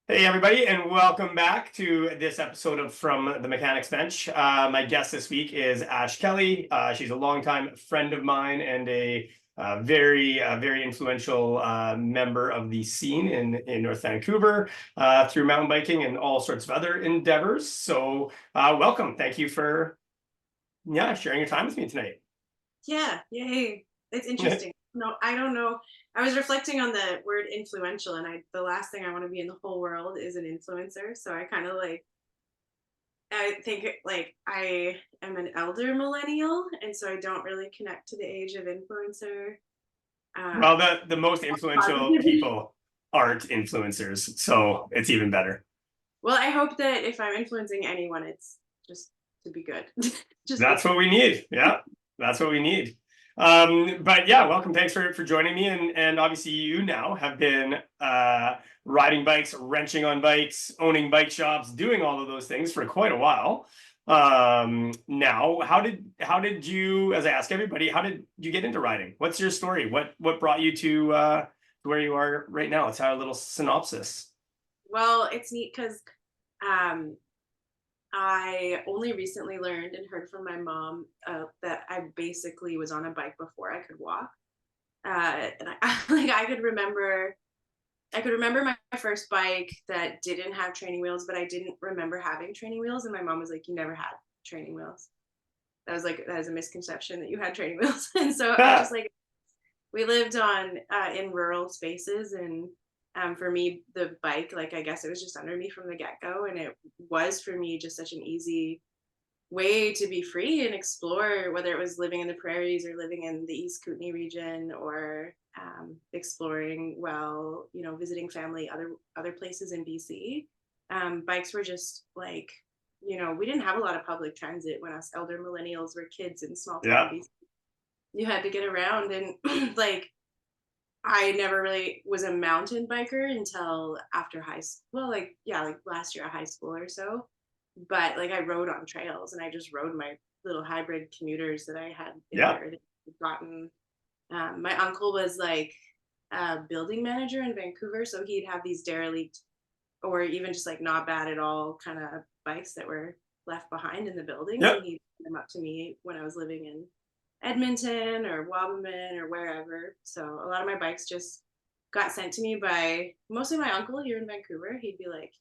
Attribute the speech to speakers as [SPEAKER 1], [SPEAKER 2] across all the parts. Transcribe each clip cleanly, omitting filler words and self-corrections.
[SPEAKER 1] Hey, everybody, and welcome back to this episode of From the Mechanics Bench. My guest this week is Ash Kelly. She's a longtime friend of mine and a very influential member of the scene in North Vancouver through mountain biking and all sorts of other endeavors. So welcome. Thank you for sharing your time with me tonight.
[SPEAKER 2] Yeah, yay. It's interesting. No, I don't know. I was reflecting on the word influential, and the last thing I want to be in the whole world is an influencer. So I kind of I think I am an elder millennial, and so I don't really connect to the age of influencer.
[SPEAKER 1] Well,
[SPEAKER 2] Um
[SPEAKER 1] the most influential
[SPEAKER 2] Positivity.
[SPEAKER 1] people aren't influencers, so it's even better.
[SPEAKER 2] Well, I hope that if I'm influencing anyone, it's just to be good. Just
[SPEAKER 1] That's
[SPEAKER 2] good.
[SPEAKER 1] what we need. Yeah, that's what we need. But yeah, welcome. Thanks for joining me. And obviously, you now have been riding bikes, wrenching on bikes, owning bike shops, doing all of those things for quite a while. Now, how did you, as I ask everybody, how did you get into riding? What's your story? What brought you to where you are right now? Let's have a little synopsis.
[SPEAKER 2] Well, it's neat because um I only recently learned and heard from my mom that I basically was on a bike before I could walk. And I like I could remember my first bike that didn't have training wheels, but I didn't remember having training wheels. And my mom was like, "You never had training wheels." That was a misconception that you had training wheels. And so I just we lived on in rural spaces, and for me the bike, like, I guess it was just under me from the get-go, and it was for me just such an easy way to be free and explore, whether it was living in the prairies or living in the East Kootenay region, or exploring, visiting family other places in BC. Bikes were just like, we didn't have a lot of public transit when us elder millennials were kids in small town
[SPEAKER 1] Yeah,
[SPEAKER 2] BC. You had to get around, and like, I never really was a mountain biker until after high school. Well, like, yeah, like last year at high school or so. But like, I rode on trails, and I just rode my little hybrid commuters that I had
[SPEAKER 1] yeah,
[SPEAKER 2] inherited, gotten. My uncle was like a building manager in Vancouver, so he'd have these derelict or even just like not bad at all kind of bikes that were left behind in the buildings,
[SPEAKER 1] yeah.
[SPEAKER 2] and he'd send them up to me when I was living in Edmonton or Wabamun or wherever. So a lot of my bikes just got sent to me by mostly my uncle here in Vancouver. He'd be like,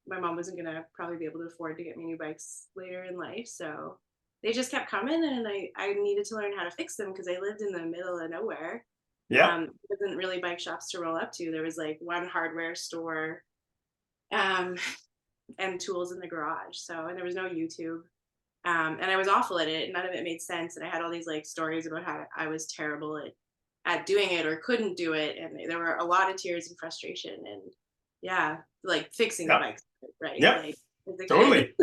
[SPEAKER 2] my mom wasn't gonna probably be able to afford to get me new bikes later in life, so they just kept coming, and I needed to learn how to fix them because I lived in the middle of nowhere.
[SPEAKER 1] Yeah.
[SPEAKER 2] There wasn't really bike shops to roll up to. There was like one hardware store, um, and tools in the garage. So, and there was no YouTube. And I was awful at it. None of it made sense. And I had all these like stories about how I was terrible at doing it or couldn't do it. And there were a lot of tears and frustration. And yeah, like fixing the
[SPEAKER 1] Yeah,
[SPEAKER 2] bikes, right?
[SPEAKER 1] yeah,
[SPEAKER 2] Like, as a kid.
[SPEAKER 1] totally.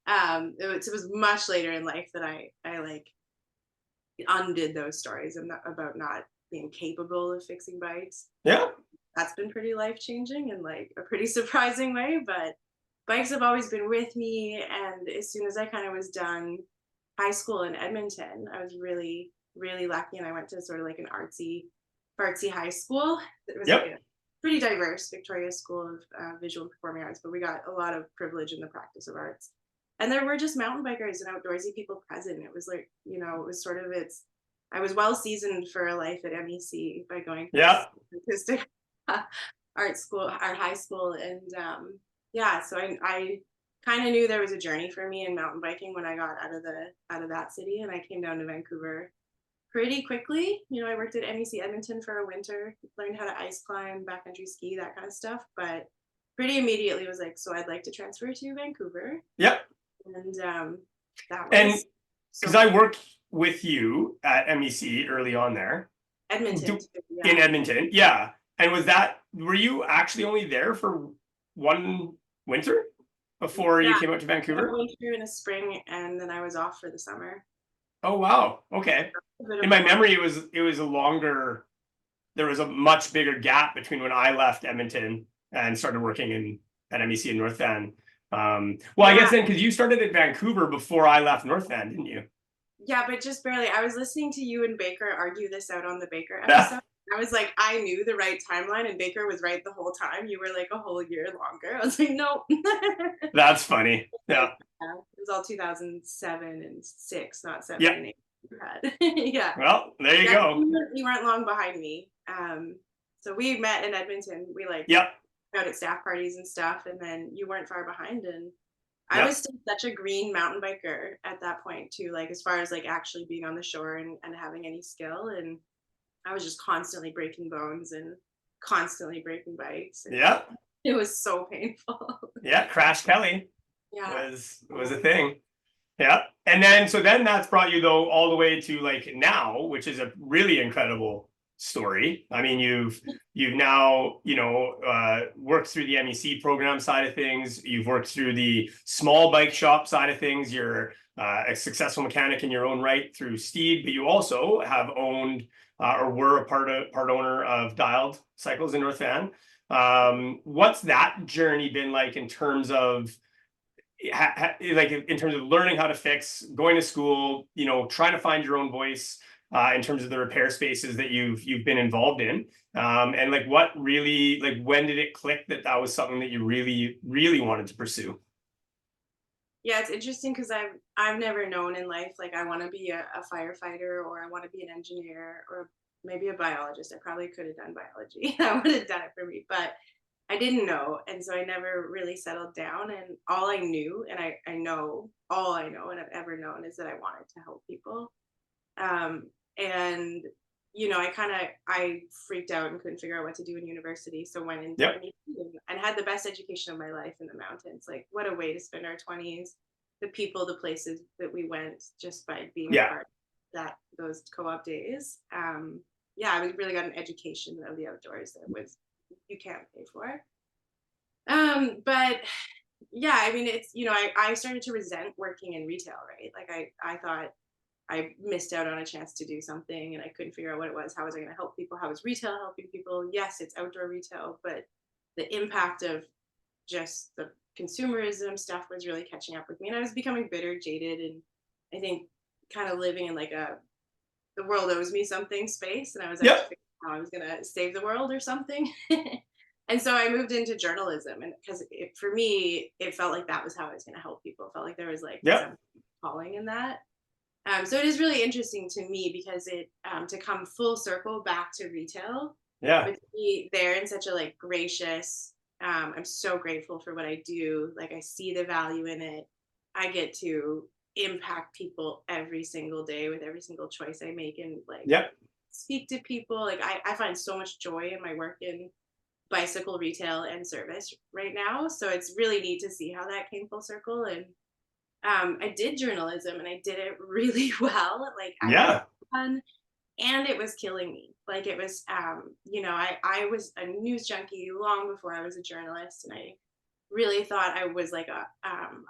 [SPEAKER 2] It was much later in life that I like undid those stories about not being capable of fixing bikes.
[SPEAKER 1] Yeah,
[SPEAKER 2] That's been pretty life changing in like a pretty surprising way. But bikes have always been with me. And as soon as I kind of was done high school in Edmonton, I was really lucky, and I went to sort of like an artsy high school. It was like
[SPEAKER 1] yep,
[SPEAKER 2] a pretty diverse Victoria School of Visual and Performing Arts, but we got a lot of privilege in the practice of arts. And there were just mountain bikers and outdoorsy people present. It was like, it was sort of it's. I was well seasoned for a life at MEC by going through
[SPEAKER 1] yeah.
[SPEAKER 2] artistic art high school, and yeah, so I kind of knew there was a journey for me in mountain biking when I got out of that city, and I came down to Vancouver pretty quickly. I worked at MEC Edmonton for a winter, learned how to ice climb, backcountry ski, that kind of stuff, but pretty immediately was like, so I'd like to transfer to Vancouver.
[SPEAKER 1] Yep.
[SPEAKER 2] And that
[SPEAKER 1] And
[SPEAKER 2] was
[SPEAKER 1] because
[SPEAKER 2] so
[SPEAKER 1] I
[SPEAKER 2] cool.
[SPEAKER 1] worked with you at MEC early on there
[SPEAKER 2] Edmonton too,
[SPEAKER 1] in
[SPEAKER 2] yeah.
[SPEAKER 1] Edmonton. Yeah. And were you actually only there for one winter before you
[SPEAKER 2] Yeah,
[SPEAKER 1] came out to
[SPEAKER 2] a
[SPEAKER 1] Vancouver?
[SPEAKER 2] winter and a spring, and then I was off for the summer.
[SPEAKER 1] Oh, wow. Okay.
[SPEAKER 2] A bit
[SPEAKER 1] In
[SPEAKER 2] of a
[SPEAKER 1] my
[SPEAKER 2] long.
[SPEAKER 1] memory, it was a longer, there was a much bigger gap between when I left Edmonton and started working at MEC in North Van. Well, I guess
[SPEAKER 2] Yeah,
[SPEAKER 1] then because you started at Vancouver before I left North Van, didn't you?
[SPEAKER 2] yeah, but just barely. I was listening to you and Baker argue this out on the Baker episode. I was like, I knew the right timeline and Baker was right the whole time. You were like a whole year longer. I was like, nope.
[SPEAKER 1] That's funny.
[SPEAKER 2] Like,
[SPEAKER 1] Yeah.
[SPEAKER 2] yeah, it was all 2007 and 6, not 7
[SPEAKER 1] Yeah.
[SPEAKER 2] and 8. You had. Yeah.
[SPEAKER 1] Well, there you
[SPEAKER 2] Yeah,
[SPEAKER 1] go.
[SPEAKER 2] you weren't long behind me. So we met in Edmonton. We like
[SPEAKER 1] Yep.
[SPEAKER 2] out at staff parties and stuff, and then you weren't far behind. And I was
[SPEAKER 1] Yep.
[SPEAKER 2] still such a green mountain biker at that point too, like as far as like actually being on the shore and having any skill. And I was just constantly breaking bones and constantly breaking bikes. And
[SPEAKER 1] Yep.
[SPEAKER 2] it was so painful.
[SPEAKER 1] Yeah. Crash Kelly
[SPEAKER 2] Yeah.
[SPEAKER 1] was a thing. Yeah. And then so then that's brought you though all the way to like now, which is a really incredible story. I mean, you've now, worked through the MEC program side of things. You've worked through the small bike shop side of things. You're a successful mechanic in your own right through Steed, but you also have owned or were a part owner of Dialed Cycles in North Van. What's that journey been like in terms of like in terms of learning how to fix, going to school, trying to find your own voice in terms of the repair spaces that you've been involved in, and like what really, like when did it click that that was something that you really wanted to pursue?
[SPEAKER 2] Yeah, it's interesting because I've never known in life like I want to be a firefighter or I want to be an engineer or maybe a biologist. I probably could have done biology. That would have done it for me, but I didn't know, and so I never really settled down. And all I knew, and I know all I know and I've ever known is that I wanted to help people. And I freaked out and couldn't figure out what to do in university, so went into
[SPEAKER 1] Yep.
[SPEAKER 2] MEC and had the best education of my life in the mountains. Like, what a way to spend our 20s, the people, the places that we went just by being a
[SPEAKER 1] Yeah.
[SPEAKER 2] part of that those co-op days. Yeah, I really got an education of the outdoors that was you can't pay for. But yeah, I mean, it's I started to resent working in retail, right? Like I thought I missed out on a chance to do something and I couldn't figure out what it was. How was I going to help people? How was retail helping people? Yes, it's outdoor retail, but the impact of just the consumerism stuff was really catching up with me. And I was becoming bitter, jaded, and I think kind of living in like the world owes me something space. And I was out to
[SPEAKER 1] Yep.
[SPEAKER 2] figure out how I was going to save the world or something. And so I moved into journalism. And because for me, it felt like that was how I was going to help people. It felt like there was like
[SPEAKER 1] Yep.
[SPEAKER 2] some calling in that. So it is really interesting to me because it to come full circle back to retail,
[SPEAKER 1] Yeah.
[SPEAKER 2] but to be there in such a like gracious. I'm so grateful for what I do. Like I see the value in it. I get to impact people every single day with every single choice I make and like
[SPEAKER 1] Yep.
[SPEAKER 2] speak to people. Like I find so much joy in my work in bicycle retail and service right now. So it's really neat to see how that came full circle. And I did journalism and I did it really well. Like I had
[SPEAKER 1] Yeah.
[SPEAKER 2] fun and it was killing me. Like it was, I was a news junkie long before I was a journalist, and I really thought I was like a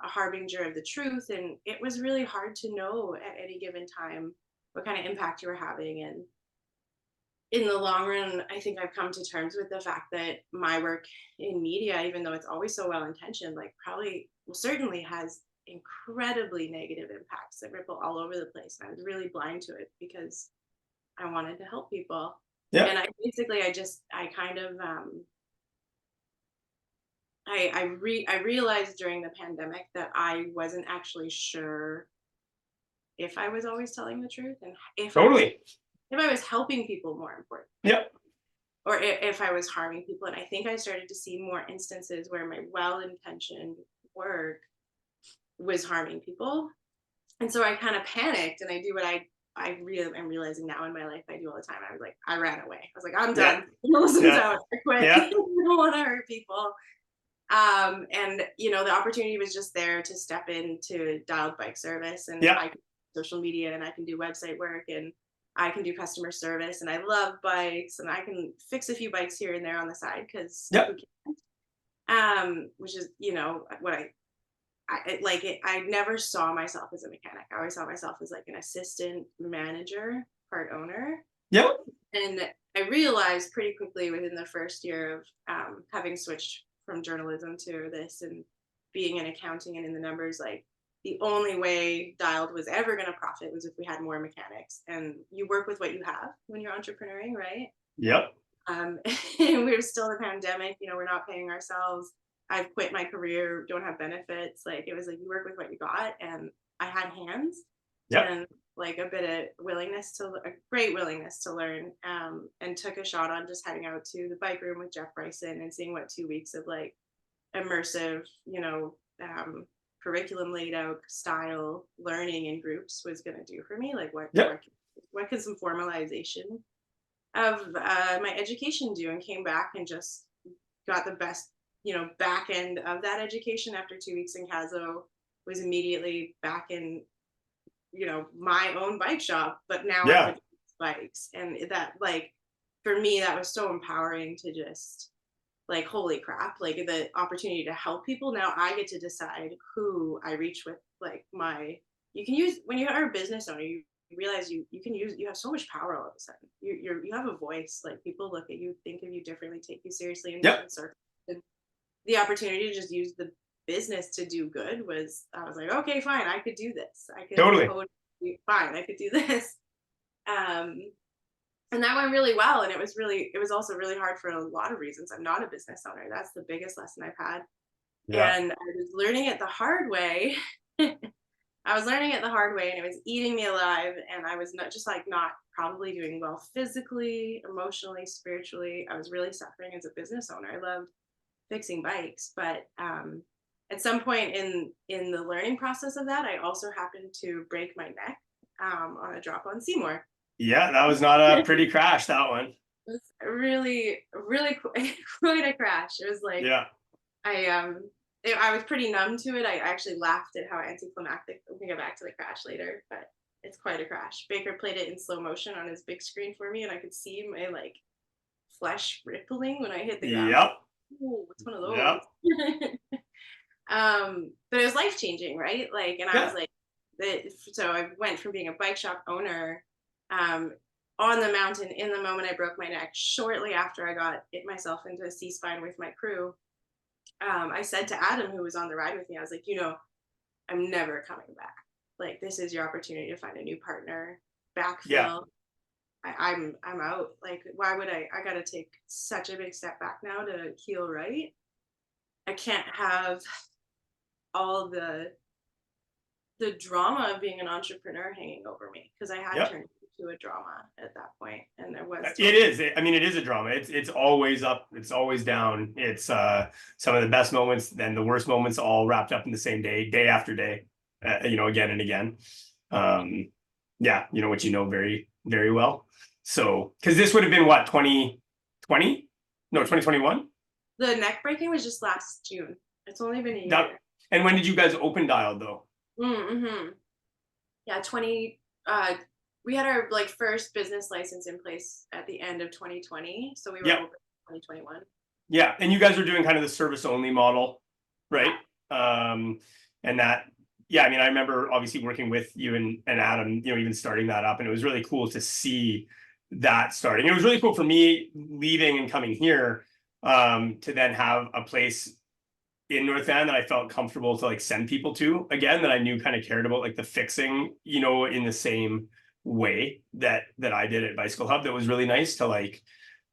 [SPEAKER 2] harbinger of the truth. And it was really hard to know at any given time what kind of impact you were having. And in the long run, I think I've come to terms with the fact that my work in media, even though it's always so well intentioned, like probably, well, certainly has incredibly negative impacts that ripple all over the place. And I was really blind to it because I wanted to help people.
[SPEAKER 1] Yep.
[SPEAKER 2] And I kind of, I realized during the pandemic that I wasn't actually sure if I was always telling the truth and
[SPEAKER 1] Totally.
[SPEAKER 2] if I was helping people more important
[SPEAKER 1] Yep.
[SPEAKER 2] or if I was harming people. And I think I started to see more instances where my well-intentioned work was harming people. And so I kind of panicked and I do what I'm realizing now in my life I do all the time. I was like, I ran away. I was like, I'm
[SPEAKER 1] Yeah.
[SPEAKER 2] done. Journalism's
[SPEAKER 1] Yeah.
[SPEAKER 2] out. I quit.
[SPEAKER 1] Yeah.
[SPEAKER 2] I don't want to hurt people. And the opportunity was just there to step into dialed bike service, and
[SPEAKER 1] Yeah.
[SPEAKER 2] I can do social media and I can do website work and I can do customer service, and I love bikes and I can fix a few bikes here and there on the side because
[SPEAKER 1] Yep.
[SPEAKER 2] which is what I never saw myself as a mechanic. I always saw myself as like an assistant manager, part owner.
[SPEAKER 1] Yep.
[SPEAKER 2] And I realized pretty quickly within the first year of having switched from journalism to this and being in accounting and in the numbers, like the only way Dialed was ever going to profit was if we had more mechanics. And you work with what you have when you're entrepreneuring, right?
[SPEAKER 1] Yep.
[SPEAKER 2] And we were still in the pandemic, we're not paying ourselves. I've quit my career, don't have benefits. Like it was like you work with what you got, and I had hands
[SPEAKER 1] Yep.
[SPEAKER 2] and like a bit of a great willingness to learn, and took a shot on just heading out to the bike room with Jeff Bryson and seeing what 2 weeks of like immersive, curriculum laid out style learning in groups was going to do for me. Like
[SPEAKER 1] Yep.
[SPEAKER 2] what could some formalization of my education do, and came back and just got the best, back end of that education after 2 weeks in Caso. Was immediately back in, my own bike shop, but now I
[SPEAKER 1] Yeah.
[SPEAKER 2] could bikes. And that, like, for me, that was so empowering to just, like, holy crap, like the opportunity to help people. Now I get to decide who I reach with, like, you can use, when you are a business owner, you realize you have so much power all of a sudden. You have a voice, like people look at you, think of you differently, take you seriously in
[SPEAKER 1] Yep.
[SPEAKER 2] different circles. And the opportunity to just use the business to do good was, I was like, okay, fine, I could do this. I could
[SPEAKER 1] Totally.
[SPEAKER 2] totally, fine, I could do this. Um, and that went really well. And it was also really hard for a lot of reasons. I'm not a business owner. That's the biggest lesson I've had.
[SPEAKER 1] Yeah.
[SPEAKER 2] And I was learning it the hard way. I was learning it the hard way, and it was eating me alive. And I was not probably doing well physically, emotionally, spiritually. I was really suffering as a business owner. I loved fixing bikes, but at some point in the learning process of that, I also happened to break my neck on a drop on Seymour.
[SPEAKER 1] Yeah. That was not a pretty crash, that one.
[SPEAKER 2] It was really, really quite a crash. It was like
[SPEAKER 1] Yeah.
[SPEAKER 2] I I was pretty numb to it. I actually laughed at how anticlimactic. We can get back to the crash later, but it's quite a crash. Baker played it in slow motion on his big screen for me, and I could see my like flesh rippling when I hit the ground.
[SPEAKER 1] Yep.
[SPEAKER 2] Oh, it's one of
[SPEAKER 1] Yep.
[SPEAKER 2] those. But it was life changing, right? Like, and I was
[SPEAKER 1] Yeah.
[SPEAKER 2] like, so I went from being a bike shop owner, um, on the mountain in the moment I broke my neck. Shortly after I got it myself into a C-spine with my crew, I said to Adam, who was on the ride with me, I was like, I'm never coming back. Like, this is your opportunity to find a new partner,
[SPEAKER 1] Yeah.
[SPEAKER 2] backfill. I'm out. Like, why would I got to take such a big step back now to heal right. I can't have all the drama of being an entrepreneur hanging over me, because I had
[SPEAKER 1] Yep.
[SPEAKER 2] turned into a drama at that point, and there was
[SPEAKER 1] It
[SPEAKER 2] totally.
[SPEAKER 1] is. I mean, it is a drama. It's always up. It's always down. It's some of the best moments and the worst moments all wrapped up in the same day, day after day. Again and again. Yeah, which very, very well. So, because this would have been what, 2020? No, 2021.
[SPEAKER 2] The neck breaking was just last June. It's only been a
[SPEAKER 1] That,
[SPEAKER 2] year.
[SPEAKER 1] and when did you guys open dialed though?
[SPEAKER 2] Mm-hmm. Yeah, 20. We had our like first business license in place at the end of 2020, so we were
[SPEAKER 1] Yeah,
[SPEAKER 2] open in 2021.
[SPEAKER 1] yeah, and you guys are doing kind of the service only model, right?
[SPEAKER 2] Yeah.
[SPEAKER 1] And that, yeah, I mean, I remember obviously working with you and Adam, even starting that up, and it was really cool to see that starting. It was really cool for me leaving and coming here, to then have a place in North Van that I felt comfortable to like send people to again, that I knew kind of cared about like the fixing, in the same way that I did at Bicycle Hub. That was really nice to like,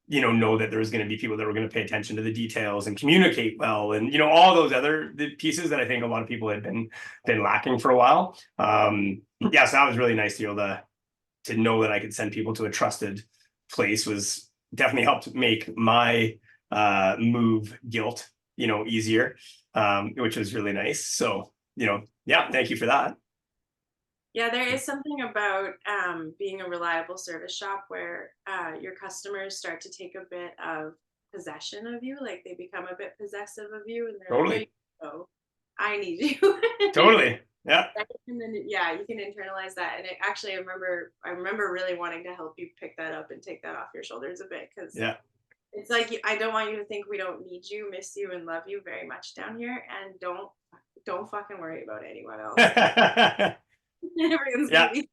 [SPEAKER 1] know that there was going to be people that were going to pay attention to the details and communicate well, and all those other pieces that I think a lot of people had been lacking for a while. Yeah, so that was really nice to be able to know that I could send people to a trusted place. Was definitely helped make my move guilt easier, which was really nice. So yeah, thank you for that.
[SPEAKER 2] Yeah, there is something about being a reliable service shop where your customers start to take a bit of possession of you. Like they become a bit possessive of you, and they're like, "No, you
[SPEAKER 1] Totally.
[SPEAKER 2] go. I need you."
[SPEAKER 1] Totally. Yeah.
[SPEAKER 2] And then yeah, you can internalize that. And it actually, I remember really wanting to help you pick that up and take that off your shoulders a bit, because
[SPEAKER 1] Yeah.
[SPEAKER 2] it's like I don't want you to think we don't need you, miss you, and love you very much down here, and don't fucking worry about anyone else. Everyone's gonna
[SPEAKER 1] Yeah.
[SPEAKER 2] be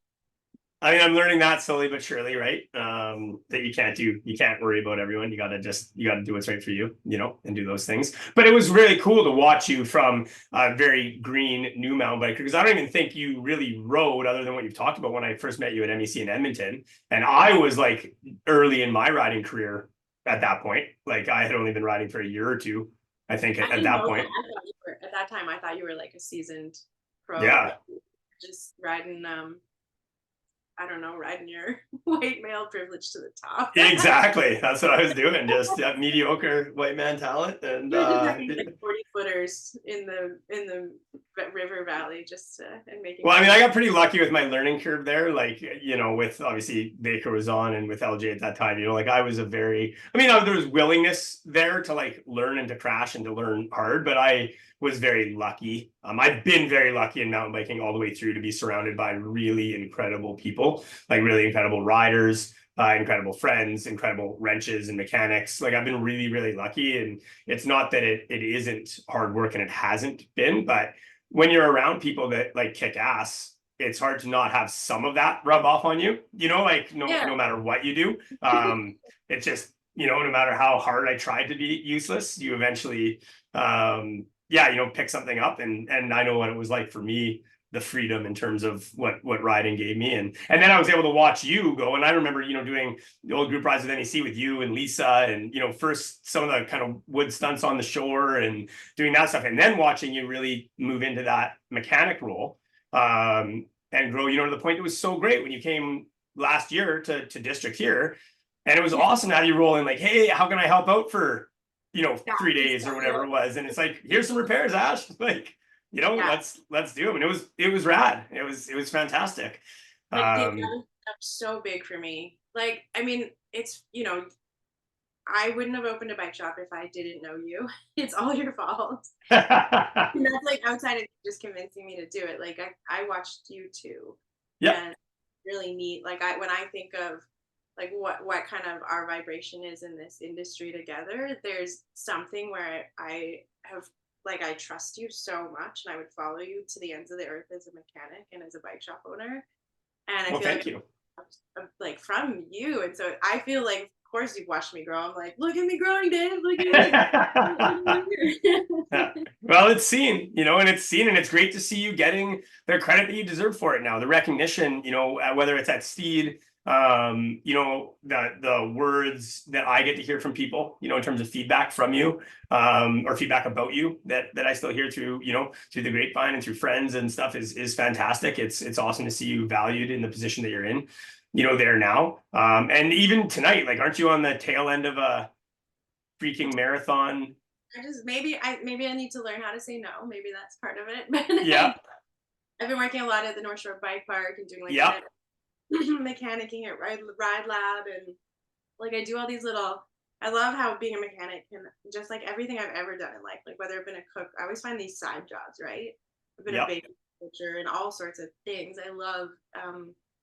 [SPEAKER 1] I mean, I'm learning that slowly but surely, right? That you can't worry about everyone. You gotta do what's right for you, and do those things. But it was really cool to watch you from a very green new mountain biker, because I don't even think you really rode other than what you've talked about when I first met you at MEC in Edmonton. And I was like early in my riding career at that point. Like I had only been riding for a year or two, I think,
[SPEAKER 2] I
[SPEAKER 1] at
[SPEAKER 2] didn't
[SPEAKER 1] that
[SPEAKER 2] know that.
[SPEAKER 1] point.
[SPEAKER 2] I thought you were at that time. I thought you were like a seasoned pro,
[SPEAKER 1] Yeah.
[SPEAKER 2] like just riding. I don't know, riding your white male privilege to the top.
[SPEAKER 1] Exactly. That's what I was doing. Just mediocre white man talent. And
[SPEAKER 2] You were just having like 40 footers in the river valley, just and making
[SPEAKER 1] well, I mean,
[SPEAKER 2] fun.
[SPEAKER 1] I got pretty lucky with my learning curve there. Like, with obviously Baker was on and with LJ at that time, like I was there was willingness there to like learn and to crash and to learn hard, but I was very lucky. I've been very lucky in mountain biking all the way through to be surrounded by really incredible people, like really incredible riders, incredible friends, incredible wrenches and mechanics. Like I've been really, really lucky. And it's not that it isn't hard work, and it hasn't been, but when you're around people that like kick ass, it's hard to not have some of that rub off on you, like
[SPEAKER 2] Yeah,
[SPEAKER 1] no matter what you do. It's just, no matter how hard I tried to be useless, you eventually, pick something up. And I know what it was like for me, the freedom in terms of what riding gave me. And then I was able to watch you go. And I remember, doing the old group rides with NEC with you and Lisa, and, first some of the kind of wood stunts on the shore and doing that stuff. And then watching you really move into that mechanic role, and grow, to the point that was so great when you came last year to district here. And it was awesome to have you roll in like, hey, how can I help out for,
[SPEAKER 2] yeah,
[SPEAKER 1] 3 days or whatever it was? And it's like, here's some repairs, Ash. Like,
[SPEAKER 2] yeah.
[SPEAKER 1] let's do them. And it was rad. It was fantastic.
[SPEAKER 2] Like the
[SPEAKER 1] Um,
[SPEAKER 2] accounting stuff's so big for me. Like, I mean, it's I wouldn't have opened a bike shop if I didn't know you. It's all your fault. And that's like outside of just convincing me to do it. Like I watched you too,
[SPEAKER 1] yep,
[SPEAKER 2] and really neat. Like when I think of like what kind of our vibration is in this industry together, there's something where I have like I trust you so much, and I would follow you to the ends of the earth as a mechanic and as a bike shop owner. And I
[SPEAKER 1] well,
[SPEAKER 2] feel like
[SPEAKER 1] thank you.
[SPEAKER 2] like from you, and so I feel like of course you've watched me grow. I'm like, look at me growing, Dave. Look at me.
[SPEAKER 1] Yeah. Well, it's seen, and it's great to see you getting the credit that you deserve for it now. The recognition, whether it's at Steed, the words that I get to hear from people, in terms of feedback from you, or feedback about you that I still hear through, through the grapevine and through friends and stuff is fantastic. It's awesome to see you valued in the position that you're in, there now. And even tonight, like, aren't you on the tail end of a freaking marathon?
[SPEAKER 2] I just maybe I need to learn how to say no. Maybe that's part of it. But
[SPEAKER 1] Yeah.
[SPEAKER 2] I've been working a lot at the North Shore Bike Park and doing like
[SPEAKER 1] Yep.
[SPEAKER 2] mechanicking at Ride Lab, and like I do all these little. I love how being a mechanic can just like everything I've ever done in life, like whether I've been a cook, I always find these side jobs, right? I've been a
[SPEAKER 1] Yep.
[SPEAKER 2] baker coacher and all sorts of things. I love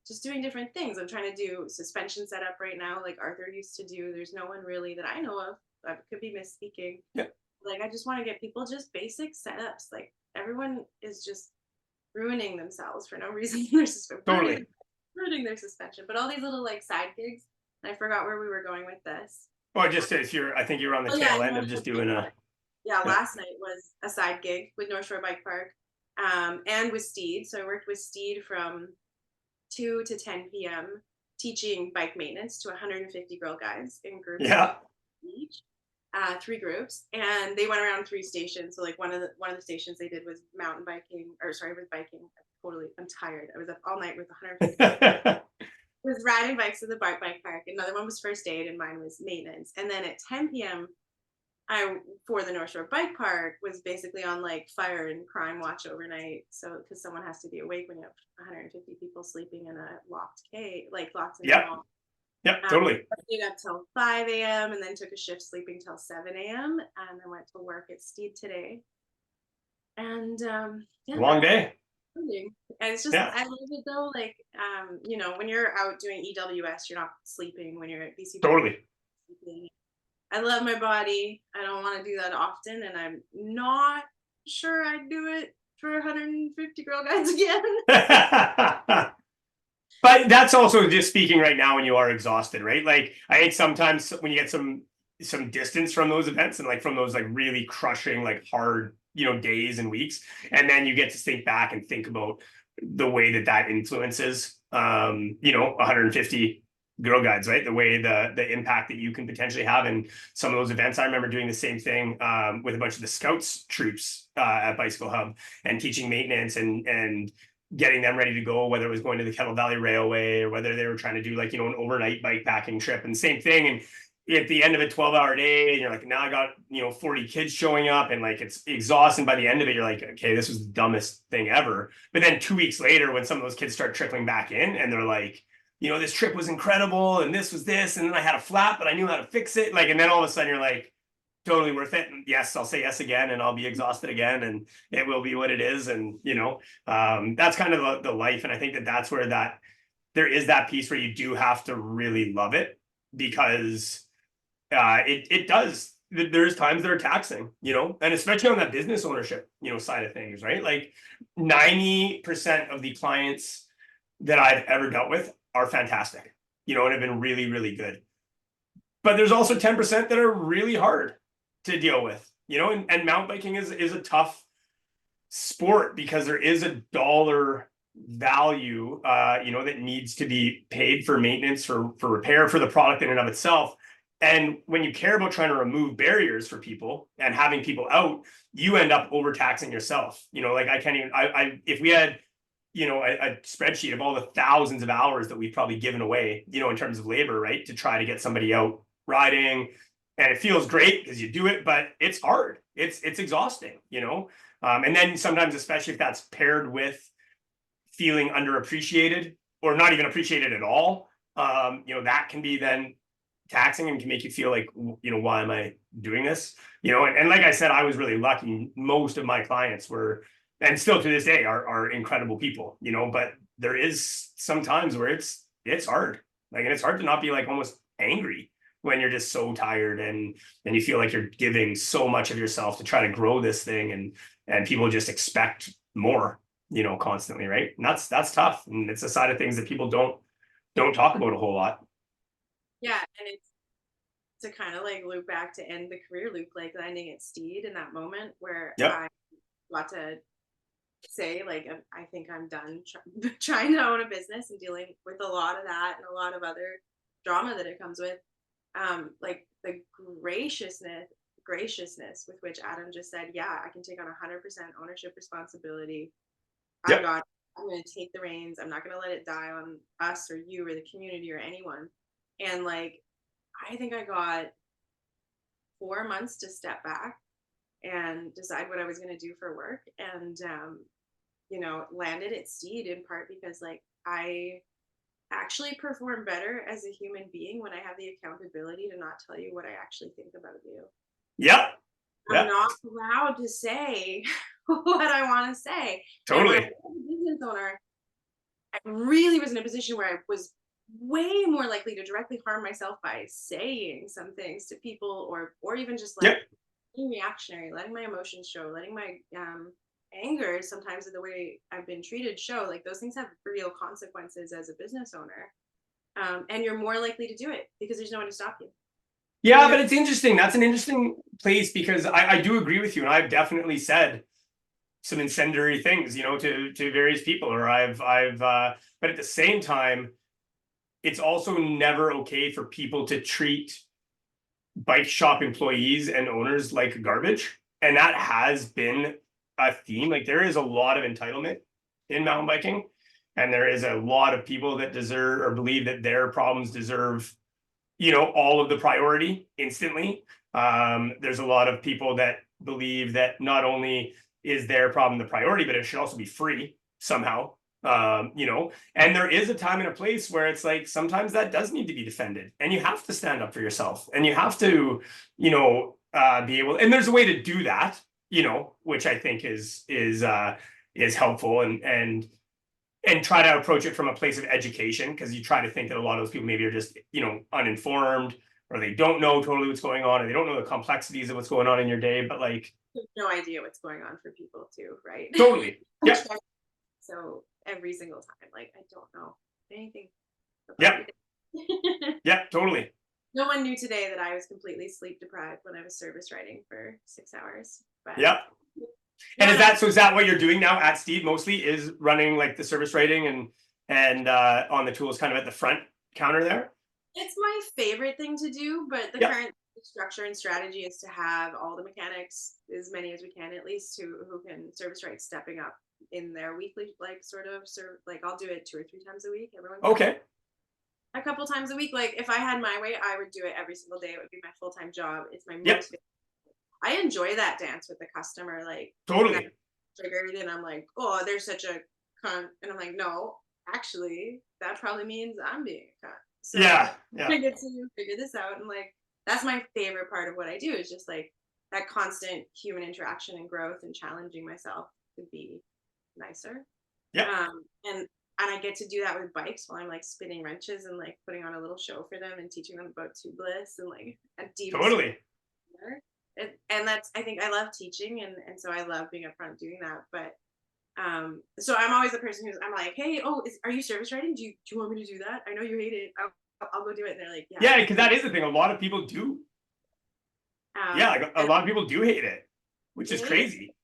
[SPEAKER 2] just doing different things. I'm trying to do suspension setup right now, like Arthur used to do. There's no one really that I know of. I could be misspeaking.
[SPEAKER 1] Yep.
[SPEAKER 2] Like I just want to get people just basic setups. Like everyone is just ruining themselves for no reason. They're just
[SPEAKER 1] Totally.
[SPEAKER 2] ruining their suspension. But all these little like side gigs. And I forgot where we were going with this.
[SPEAKER 1] Well, just if I think you're on the
[SPEAKER 2] Oh yeah,
[SPEAKER 1] tail end of
[SPEAKER 2] North
[SPEAKER 1] just
[SPEAKER 2] Shore
[SPEAKER 1] doing
[SPEAKER 2] Bike
[SPEAKER 1] a,
[SPEAKER 2] Park. Yeah,
[SPEAKER 1] yeah.
[SPEAKER 2] last night was a side gig with North Shore Bike Park, and with Steed. So I worked with Steed from 2 to 10 p.m. teaching bike maintenance to 150 girl guides in groups of
[SPEAKER 1] Yeah.
[SPEAKER 2] each, 3 groups, and they went around 3 stations. So like one of the stations they did was mountain biking, or sorry, was biking. I'm tired. I was up all night with 150. Was riding bikes at the bike park. Another one was first aid, and mine was maintenance. And then at 10 p.m., I for the North Shore Bike Park was basically on like fire and crime watch overnight. So because someone has to be awake when you have 150 people sleeping in a locked cave, like locked in a
[SPEAKER 1] Yep.
[SPEAKER 2] mall.
[SPEAKER 1] Yep. Totally.
[SPEAKER 2] I stayed up till 5 a.m. and then took a shift sleeping till 7 a.m. and then went to work at Steed today. And yeah,
[SPEAKER 1] Long day.
[SPEAKER 2] and it's just
[SPEAKER 1] Yeah.
[SPEAKER 2] I love it though. Like when you're out doing EWS, you're not sleeping. When you're at BC,
[SPEAKER 1] Totally.
[SPEAKER 2] sleeping. I love my body. I don't want to do that often, and I'm not sure I'd do it for 150 girl guides again.
[SPEAKER 1] But that's also just speaking right now when you are exhausted, right? Like I think sometimes when you get some distance from those events and like from those like really crushing, like hard, days and weeks, and then you get to think back and think about the way that influences 150 Girl Guides, right? The way the impact that you can potentially have in some of those events. I remember doing the same thing with a bunch of the Scouts troops at Bicycle Hub and teaching maintenance and getting them ready to go, whether it was going to the Kettle Valley Railway or whether they were trying to do like, an overnight bike packing trip, and same thing. And at the end of a 12-hour day, and you're like, now I got, 40 kids showing up, and like it's exhausting. By the end of it, you're like, okay, this was the dumbest thing ever. But then 2 weeks later, when some of those kids start trickling back in and they're like, this trip was incredible and this was this, and then I had a flat, but I knew how to fix it. Like, and then all of a sudden you're like, totally worth it. And yes, I'll say yes again, and I'll be exhausted again, and it will be what it is. And that's kind of the life. And I think that's where there is that piece where you do have to really love it, because it does. There's times that are taxing, and especially on that business ownership, side of things, right? Like 90% of the clients that I've ever dealt with are fantastic, and have been really, really good. But there's also 10% that are really hard to deal with, and mountain biking is a tough sport because there is a dollar value, that needs to be paid for maintenance, for repair, for the product in and of itself. And when you care about trying to remove barriers for people and having people out, you end up overtaxing yourself. Like I can't even, if we had, a spreadsheet of all the thousands of hours that we've probably given away, in terms of labor, right, to try to get somebody out riding. And it feels great because you do it, but it's hard. It's exhausting, and then sometimes, especially if that's paired with feeling underappreciated or not even appreciated at all, that can be then taxing and can make you feel like, why am I doing this? And like I said, I was really lucky. Most of my clients were, and still to this day are incredible people, but there is some times where it's hard. Like, and it's hard to not be like almost angry when you're just so tired and you feel like you're giving so much of yourself to try to grow this thing, and people just expect more, constantly, right? And that's tough. And it's a side of things that people don't talk about a whole lot.
[SPEAKER 2] Yeah, and it's to kind of like loop back to end the career loop, like landing at Steed in that moment where
[SPEAKER 1] Yep.
[SPEAKER 2] I got to say, like, I think I'm done trying to own a business and dealing with a lot of that and a lot of other drama that it comes with. Like the graciousness with which Adam just said, yeah, I can take on 100% ownership responsibility.
[SPEAKER 1] Yep.
[SPEAKER 2] I'm going to take the reins. I'm not going to let it die on us or you or the community or anyone. And like, I think I got 4 months to step back and decide what I was going to do for work. And, landed at Steed in part because like I actually perform better as a human being when I have the accountability to not tell you what I actually think about you.
[SPEAKER 1] Yep.
[SPEAKER 2] I'm
[SPEAKER 1] Yep.
[SPEAKER 2] not allowed to say what I want to say. And when I
[SPEAKER 1] Totally.
[SPEAKER 2] was a business owner, I really was in a position where I was way more likely to directly harm myself by saying some things to people or even just like
[SPEAKER 1] Yep.
[SPEAKER 2] being reactionary, letting my emotions show, letting my anger sometimes of the way I've been treated show. Like those things have real consequences as a business owner. And you're more likely to do it because there's no one to stop you.
[SPEAKER 1] Yeah, but it's interesting. That's an interesting place because I do agree with you, and I've definitely said some incendiary things, to various people, or but at the same time, it's also never okay for people to treat bike shop employees and owners like garbage, and that has been a theme. Like there is a lot of entitlement in mountain biking, and there is a lot of people that deserve or believe that their problems deserve all of the priority instantly. There's a lot of people that believe that not only is their problem the priority, but it should also be free somehow. And there is a time and a place where it's like sometimes that does need to be defended, and you have to stand up for yourself, and you have to, be able. And there's a way to do that, which I think is helpful, and try to approach it from a place of education, because you try to think that a lot of those people maybe are just uninformed, or they don't know totally what's going on, or they don't know the complexities of what's going on in your day, but like
[SPEAKER 2] no idea what's going on for people too, right?
[SPEAKER 1] totally. Yeah.
[SPEAKER 2] So every single time, like I don't know anything.
[SPEAKER 1] Yeah. Yeah, totally.
[SPEAKER 2] No one knew today that I was completely sleep deprived when I was service riding for 6 hours. But
[SPEAKER 1] Yeah. And
[SPEAKER 2] yeah,
[SPEAKER 1] is
[SPEAKER 2] no,
[SPEAKER 1] that so? Is that what you're doing now at Steed mostly? Is running like the service writing and on the tools kind of at the front counter there?
[SPEAKER 2] it's my favorite thing to do, but the
[SPEAKER 1] Yeah.
[SPEAKER 2] current structure and strategy is to have all the mechanics, as many as we can, at least who can service right, stepping up in their weekly, like sort of serve. Like I'll do it 2 or 3 times a week. Everyone can
[SPEAKER 1] Okay.
[SPEAKER 2] a couple times a week. Like if I had my way, I would do it every single day. It would be my full time job. It's my
[SPEAKER 1] Yep.
[SPEAKER 2] most. I enjoy that dance with the customer, like when I'm
[SPEAKER 1] Totally.
[SPEAKER 2] triggered and I'm like, oh, they're such a cunt, and I'm like, no, actually, that probably means I'm being a cunt. So
[SPEAKER 1] Yeah. Yeah.
[SPEAKER 2] I get to figure this out, and like that's my favorite part of what I do is just like that constant human interaction and growth and challenging myself to be nicer.
[SPEAKER 1] Yeah.
[SPEAKER 2] And I get to do that with bikes while I'm like spinning wrenches and like putting on a little show for them and teaching them about tubeless and like a demystifying.
[SPEAKER 1] Totally.
[SPEAKER 2] And that's I think I love teaching and so I love being up front doing that. But so I'm always the person who's I'm like, hey, oh, are you service writing? Do you want me to do that? I know you hate it. I'll go do it. And they're like, yeah.
[SPEAKER 1] Yeah, because that is the thing. A lot of people do. Yeah, like a lot of people do hate it, which is crazy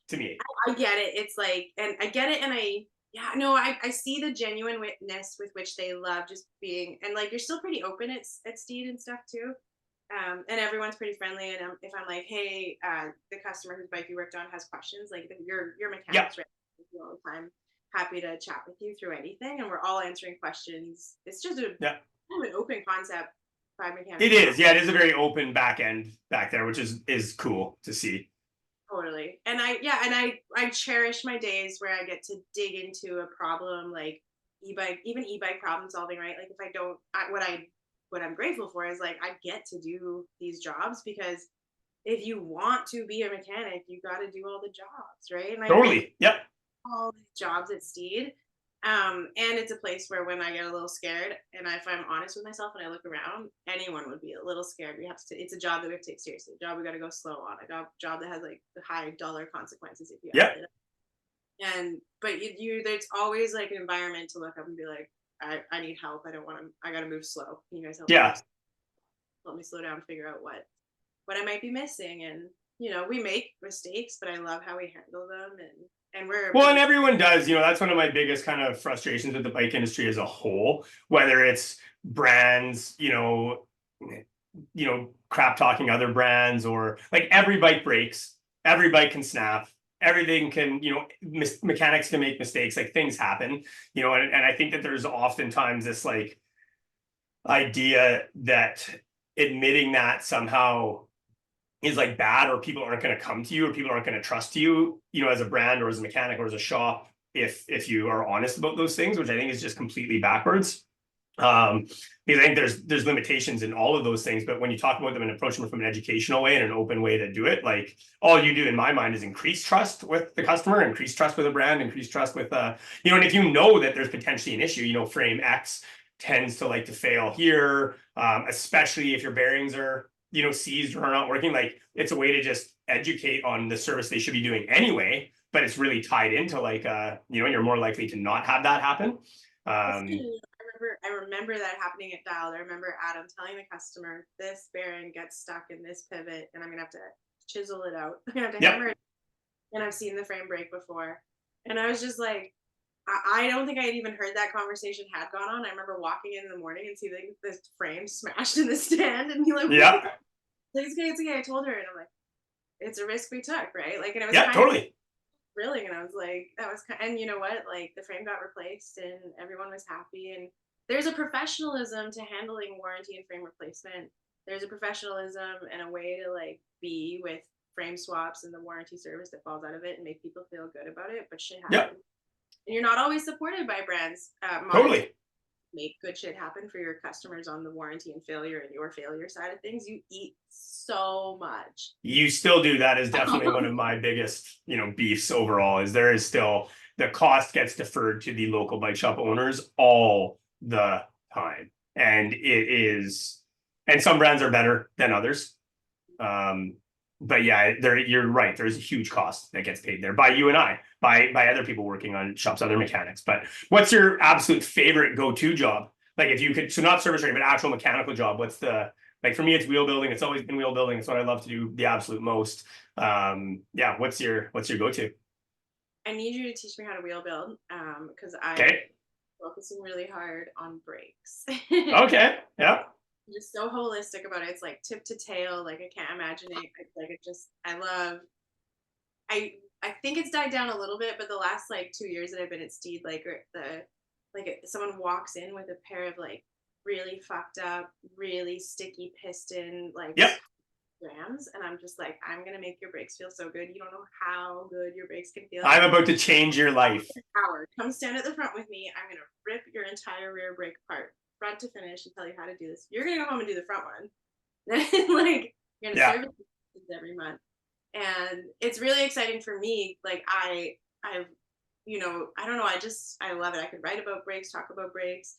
[SPEAKER 1] to me.
[SPEAKER 2] I get it. It's like, and I get it, and yeah, no, I see the genuine witness with which they love just being, and like you're still pretty open at Steed and stuff too, and everyone's pretty friendly. And if I'm like, hey, the customer whose bike you worked on has questions, like your
[SPEAKER 1] Yeah.
[SPEAKER 2] mechanics right all the time, happy to chat with you through anything, and we're all answering questions. It's just a
[SPEAKER 1] Yeah.
[SPEAKER 2] kind of an open concept by mechanics.
[SPEAKER 1] It is. Yeah, it is a very open back end back there, which is cool to see.
[SPEAKER 2] Totally. And I cherish my days where I get to dig into a problem like even e-bike problem solving, right? Like if I don't what I'm grateful for is like I get to do these jobs because if you want to be a mechanic, you got to do all the jobs, right? And I really
[SPEAKER 1] Totally. Yep.
[SPEAKER 2] all these jobs at Steed. And it's a place where when I get a little scared, and if I'm honest with myself and I look around, anyone would be a little scared. We have to. It's a job that we have to take seriously. A job we got to go slow on. A job that has like the high dollar consequences if you
[SPEAKER 1] Yep.
[SPEAKER 2] have it. But there's always like an environment to look up and be like, I need help. I don't want to. I got to move slow. Can you guys
[SPEAKER 1] Yeah.
[SPEAKER 2] help me slow down, figure out what I might be missing, and we make mistakes, but I love how we handle them, and we're
[SPEAKER 1] Well, and everyone does, that's one of my biggest kind of frustrations with the bike industry as a whole, whether it's brands, crap talking other brands, or like every bike breaks, every bike can snap, everything can, mechanics can make mistakes, like things happen, and I think that there's oftentimes this like idea that admitting that somehow is like bad, or people aren't going to come to you, or people aren't going to trust you, as a brand or as a mechanic or as a shop, if you are honest about those things, which I think is just completely backwards. Because I think there's limitations in all of those things, but when you talk about them and approach them from an educational way and an open way to do it, like all you do in my mind is increase trust with the customer, increase trust with a brand, increase trust with and if you know that there's potentially an issue, frame X tends to like to fail here, especially if your bearings are seized or are not working. Like it's a way to just educate on the service they should be doing anyway, but it's really tied into like you're more likely to not have that happen.
[SPEAKER 2] I remember that happening at Dialed. I remember Adam telling the customer this bearing gets stuck in this pivot and I'm gonna have to chisel it out. I'm gonna have to hammer it, and I've seen the frame break before, and I was just like, I don't think I had even heard that conversation had gone on. I remember walking in the morning and seeing this frame smashed in the stand, and he like,
[SPEAKER 1] yeah,
[SPEAKER 2] it's okay. I told her, and I'm like, it's a risk we took, right? Like, and it was
[SPEAKER 1] totally
[SPEAKER 2] thrilling, and I was like, that was and you know what? Like the frame got replaced, and everyone was happy. And there's a professionalism to handling warranty and frame replacement. There's a professionalism and a way to like be with frame swaps and the warranty service that falls out of it and make people feel good about it. But shit happens.
[SPEAKER 1] Yep.
[SPEAKER 2] And you're not always supported by brands.
[SPEAKER 1] Totally.
[SPEAKER 2] Make good shit happen for your customers on the warranty and failure and your failure side of things. You eat so much.
[SPEAKER 1] You still do. That is definitely one of my biggest, beefs overall, is there is still the cost gets deferred to the local bike shop owners all the time. And it is, and some brands are better than others. but yeah, you're right. There's a huge cost that gets paid there by you and I, by other people working on shops, other mechanics. But what's your absolute favorite go-to job? Like if you could, so not service training, but actual mechanical job. What's the like for me? It's wheel building. It's always been wheel building. It's what I love to do the absolute most. Yeah. What's your go-to?
[SPEAKER 2] I need you to teach me how to wheel build because I'm
[SPEAKER 1] Okay.
[SPEAKER 2] focusing really hard on brakes.
[SPEAKER 1] Okay. Yeah.
[SPEAKER 2] Just so holistic about it. It's like tip to tail. Like I can't imagine it. Like it just I love I think it's died down a little bit, but the last like 2 years that I've been at Steed, like or the like someone walks in with a pair of like really fucked up, really sticky piston like
[SPEAKER 1] Yep.
[SPEAKER 2] grams, and I'm just like, I'm gonna make your brakes feel so good. You don't know how good your brakes can feel.
[SPEAKER 1] I'm about to change your life.
[SPEAKER 2] Howard, come stand at the front with me. I'm gonna rip your entire rear brake apart, front to finish, and tell you how to do this. You're gonna go home and do the front one. Then like you're gonna
[SPEAKER 1] Yeah.
[SPEAKER 2] service every month. And it's really exciting for me. Like I I don't know, I love it. I could write about brakes, talk about brakes.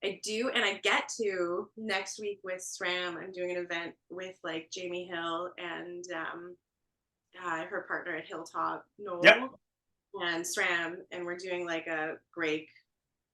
[SPEAKER 2] I do, and I get to next week with SRAM. I'm doing an event with like Jamie Hill and her partner at Hilltop,
[SPEAKER 1] Yep.
[SPEAKER 2] Noel, and SRAM, and we're doing like a break.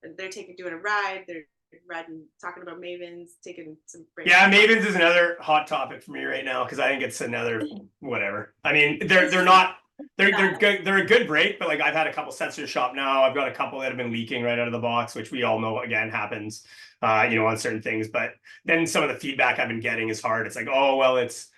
[SPEAKER 2] They're doing a ride. They're riding, talking about Mavens, taking some breaks.
[SPEAKER 1] Yeah, Mavens is another hot topic for me right now because I think it's another whatever. I mean, they're not they're good. They're a good break, but like I've had a couple sensors shop now. I've got a couple that have been leaking right out of the box, which we all know again happens, on certain things. But then some of the feedback I've been getting is hard. It's like, oh well, it's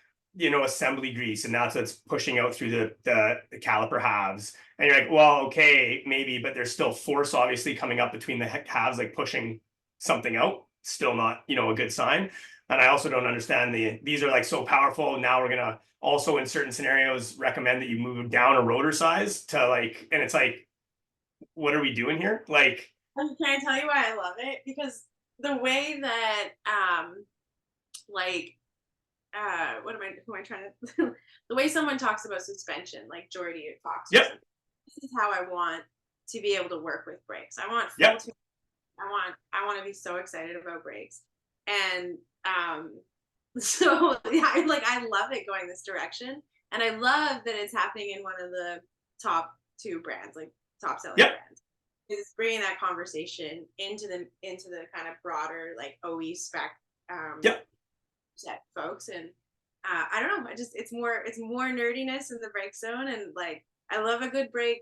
[SPEAKER 1] assembly grease, and that's what's pushing out through the caliper halves. And you're like, well, okay, maybe, but there's still force obviously coming up between the halves, like pushing something out. Still not, a good sign. And I also don't understand these are like so powerful. Now we're gonna also in certain scenarios recommend that you move down a rotor size to like, and it's like, what are we doing here? Like,
[SPEAKER 2] Can I tell you why I love it? Because the way that like who am I trying to the way someone talks about suspension, like Jordy at Fox.
[SPEAKER 1] yep,
[SPEAKER 2] This is how I want to be able to work with brakes. I want full
[SPEAKER 1] yep,
[SPEAKER 2] I want to be so excited about brakes. And so yeah, I love it going this direction. And I love that it's happening in one of the top two brands, like top selling
[SPEAKER 1] yep,
[SPEAKER 2] brands. It's bringing that conversation into the kind of broader like OE spec
[SPEAKER 1] yep.
[SPEAKER 2] set folks. And I don't know, it's more nerdiness in the brake zone. And like I love a good brake.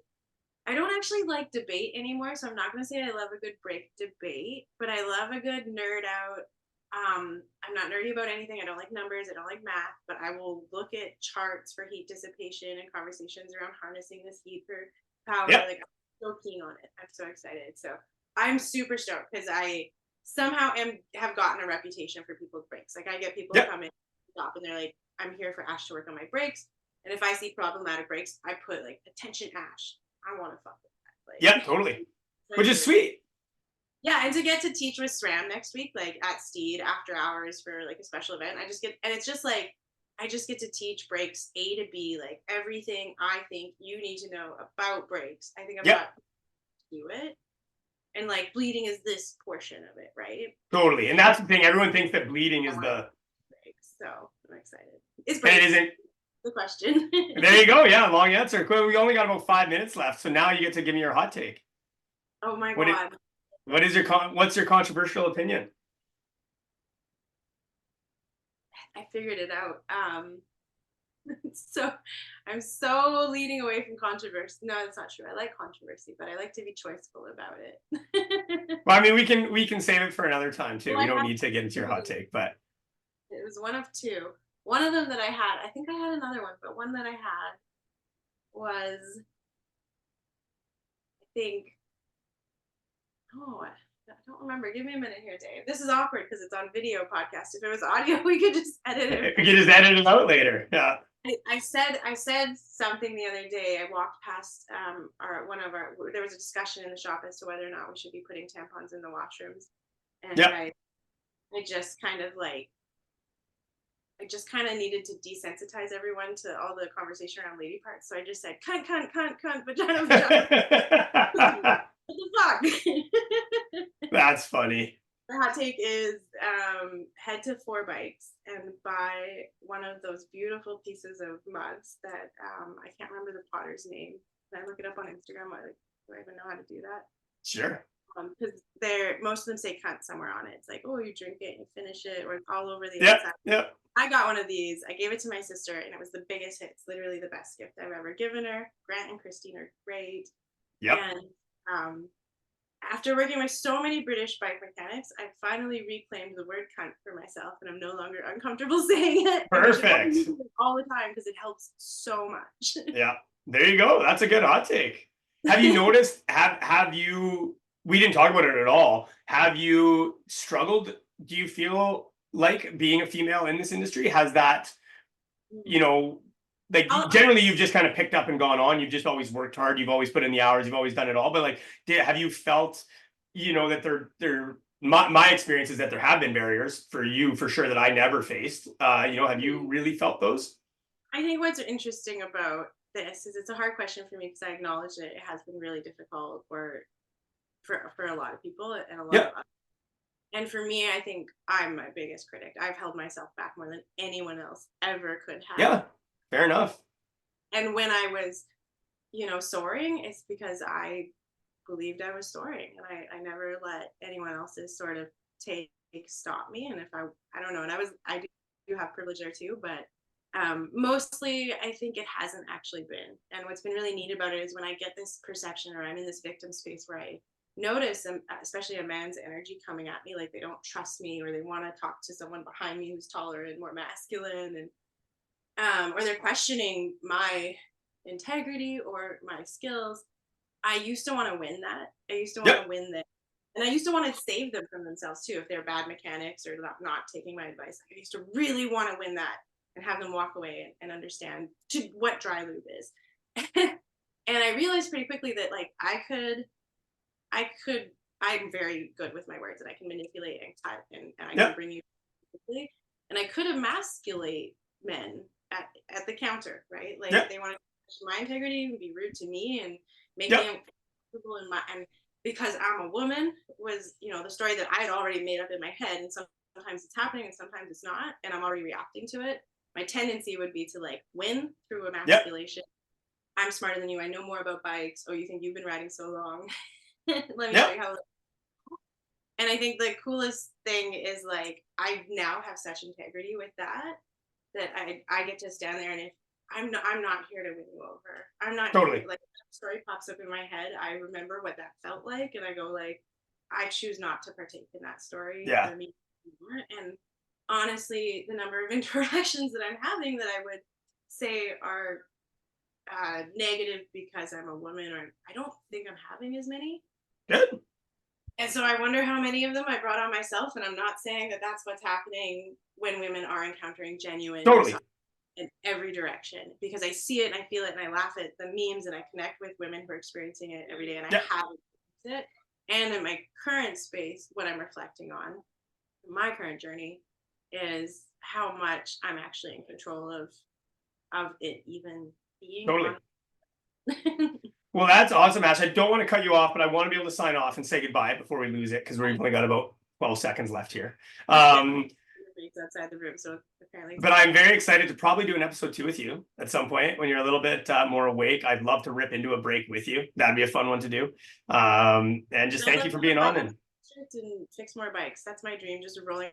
[SPEAKER 2] I don't actually like debate anymore, so I'm not going to say I love a good brake debate, but I love a good nerd out. I'm not nerdy about anything. I don't like numbers. I don't like math, but I will look at charts for heat dissipation and conversations around harnessing this heat for power.
[SPEAKER 1] Yep.
[SPEAKER 2] Like I'm so keen on it. I'm so excited. So I'm super stoked because I somehow have gotten a reputation for people with brakes. Like I get people
[SPEAKER 1] Yep.
[SPEAKER 2] come in stop and they're like, I'm here for Ash to work on my brakes. And if I see problematic brakes, I put like attention Ash. I want to fuck with that. Like,
[SPEAKER 1] Yeah, totally. Which is sweet.
[SPEAKER 2] Yeah, and to get to teach with SRAM next week, like at Steed after hours for like a special event, it's just like I just get to teach brakes A to B, like everything I think you need to know about brakes. I think I've
[SPEAKER 1] Yep.
[SPEAKER 2] got to do it, and like bleeding is this portion of it, right?
[SPEAKER 1] Totally. And that's the thing. Everyone thinks that bleeding is the
[SPEAKER 2] brakes, so I'm excited. It's
[SPEAKER 1] and it
[SPEAKER 2] brakes.
[SPEAKER 1] isn't.
[SPEAKER 2] The question.
[SPEAKER 1] There you go. Yeah, long answer. We only got about 5 minutes left, so now you get to give me your hot take.
[SPEAKER 2] Oh my
[SPEAKER 1] What
[SPEAKER 2] god.
[SPEAKER 1] what's your controversial opinion?
[SPEAKER 2] I figured it out. So I'm so leading away from controversy. No, that's not true. I like controversy, but I like to be choiceful about it.
[SPEAKER 1] Well, I mean, we can save it for another time too.
[SPEAKER 2] Well,
[SPEAKER 1] We don't need to get into your hot take, but
[SPEAKER 2] it was one of two. One of them that I had, I think I had another one, but one that I had was, I think, I don't remember. Give me a minute here, Dave. This is awkward because it's on video podcast. If it was audio, we could just edit it.
[SPEAKER 1] we can just edit it out later. Yeah.
[SPEAKER 2] I said something the other day. I walked past there was a discussion in the shop as to whether or not we should be putting tampons in the washrooms. And
[SPEAKER 1] Yep.
[SPEAKER 2] I just kind of needed to desensitize everyone to all the conversation around lady parts. So I just said, cunt, vagina, vagina. What the fuck?
[SPEAKER 1] That's funny.
[SPEAKER 2] The hot take is head to Four Bikes and buy one of those beautiful pieces of mugs that I can't remember the potter's name. Can I look it up on Instagram? Like, do I even know how to do that?
[SPEAKER 1] Sure.
[SPEAKER 2] Because they're most of them say cunt somewhere on it. It's like, oh, you drink it, you finish it, or it's all over the
[SPEAKER 1] Yep.
[SPEAKER 2] inside.
[SPEAKER 1] Yep.
[SPEAKER 2] I got one of these. I gave it to my sister, and it was the biggest hit. It's literally the best gift I've ever given her. Grant and Christine are great.
[SPEAKER 1] Yep.
[SPEAKER 2] And after working with so many British bike mechanics, I finally reclaimed the word cunt for myself, and I'm no longer uncomfortable saying it.
[SPEAKER 1] Perfect.
[SPEAKER 2] All the time because it helps so much.
[SPEAKER 1] Yeah. There you go. That's a good hot take. Have you noticed, have you, we didn't talk about it at all. Have you struggled? Do you feel like being a female in this industry has that, you know, like generally you've just kind of picked up and gone on. You've just always worked hard. You've always put in the hours. You've always done it all. But like, have you felt, you know, that my experience is that there have been barriers for you for sure that I never faced. You know, have you really felt those?
[SPEAKER 2] I think what's interesting about this is it's a hard question for me because I acknowledge that it has been really difficult for a lot of people and a lot
[SPEAKER 1] Yeah.
[SPEAKER 2] of us. And for me, I think I'm my biggest critic. I've held myself back more than anyone else ever could have.
[SPEAKER 1] Yeah. Fair enough.
[SPEAKER 2] And when I was, soaring, it's because I believed I was soaring, and I never let anyone else's sort of take stop me. And if I don't know, and I do have privilege there too, but mostly I think it hasn't actually been. And what's been really neat about it is when I get this perception or I'm in this victim space where I notice especially a man's energy coming at me, like they don't trust me or they want to talk to someone behind me who's taller and more masculine, and or they're questioning my integrity or my skills. I used to want to win that. I used to want
[SPEAKER 1] Yep.
[SPEAKER 2] to win that. And I used to want to save them from themselves too. If they're bad mechanics or not taking my advice, I used to really want to win that and have them walk away and understand what dry lube is. And I realized pretty quickly that like I'm very good with my words and I can manipulate and type and I can
[SPEAKER 1] Yep.
[SPEAKER 2] bring you quickly. And I could emasculate men at the counter, right? Like
[SPEAKER 1] Yep.
[SPEAKER 2] they want to question my integrity and be rude to me and make
[SPEAKER 1] Yep.
[SPEAKER 2] me uncomfortable in my, and because I'm a woman was, the story that I had already made up in my head. And sometimes it's happening and sometimes it's not. And I'm already reacting to it. My tendency would be to like win through
[SPEAKER 1] Yep.
[SPEAKER 2] emasculation. I'm smarter than you. I know more about bikes. Oh, you think you've been riding so long? Let me show
[SPEAKER 1] Yep.
[SPEAKER 2] you how. And I think the coolest thing is like I now have such integrity with that I get to stand there, and if I'm not here to win you over. I'm not
[SPEAKER 1] Totally.
[SPEAKER 2] here, like that story pops up in my head. I remember what that felt like and I go like I choose not to partake in that story
[SPEAKER 1] Yeah.
[SPEAKER 2] for me anymore. And honestly, the number of interactions that I'm having that I would say are negative because I'm a woman, or I don't think I'm having as many.
[SPEAKER 1] Good.
[SPEAKER 2] And so I wonder how many of them I brought on myself. And I'm not saying that that's what's happening when women are encountering genuine
[SPEAKER 1] Totally.
[SPEAKER 2] in every direction, because I see it and I feel it and I laugh at the memes and I connect with women who are experiencing it every day, and I
[SPEAKER 1] Yep.
[SPEAKER 2] have it. And in my current space, what I'm reflecting on my current journey is how much I'm actually in control of it even being
[SPEAKER 1] Totally.
[SPEAKER 2] on.
[SPEAKER 1] Well, that's awesome, Ash. I don't want to cut you off, but I want to be able to sign off and say goodbye before we lose it because we've only got about 12 seconds left here.
[SPEAKER 2] Outside the room, so apparently.
[SPEAKER 1] But I'm very excited to probably do an episode 2 with you at some point when you're a little bit more awake. I'd love to rip into a break with you. That'd be a fun one to do. And just thank you for being on. And
[SPEAKER 2] fix more bikes. That's my dream. Just rolling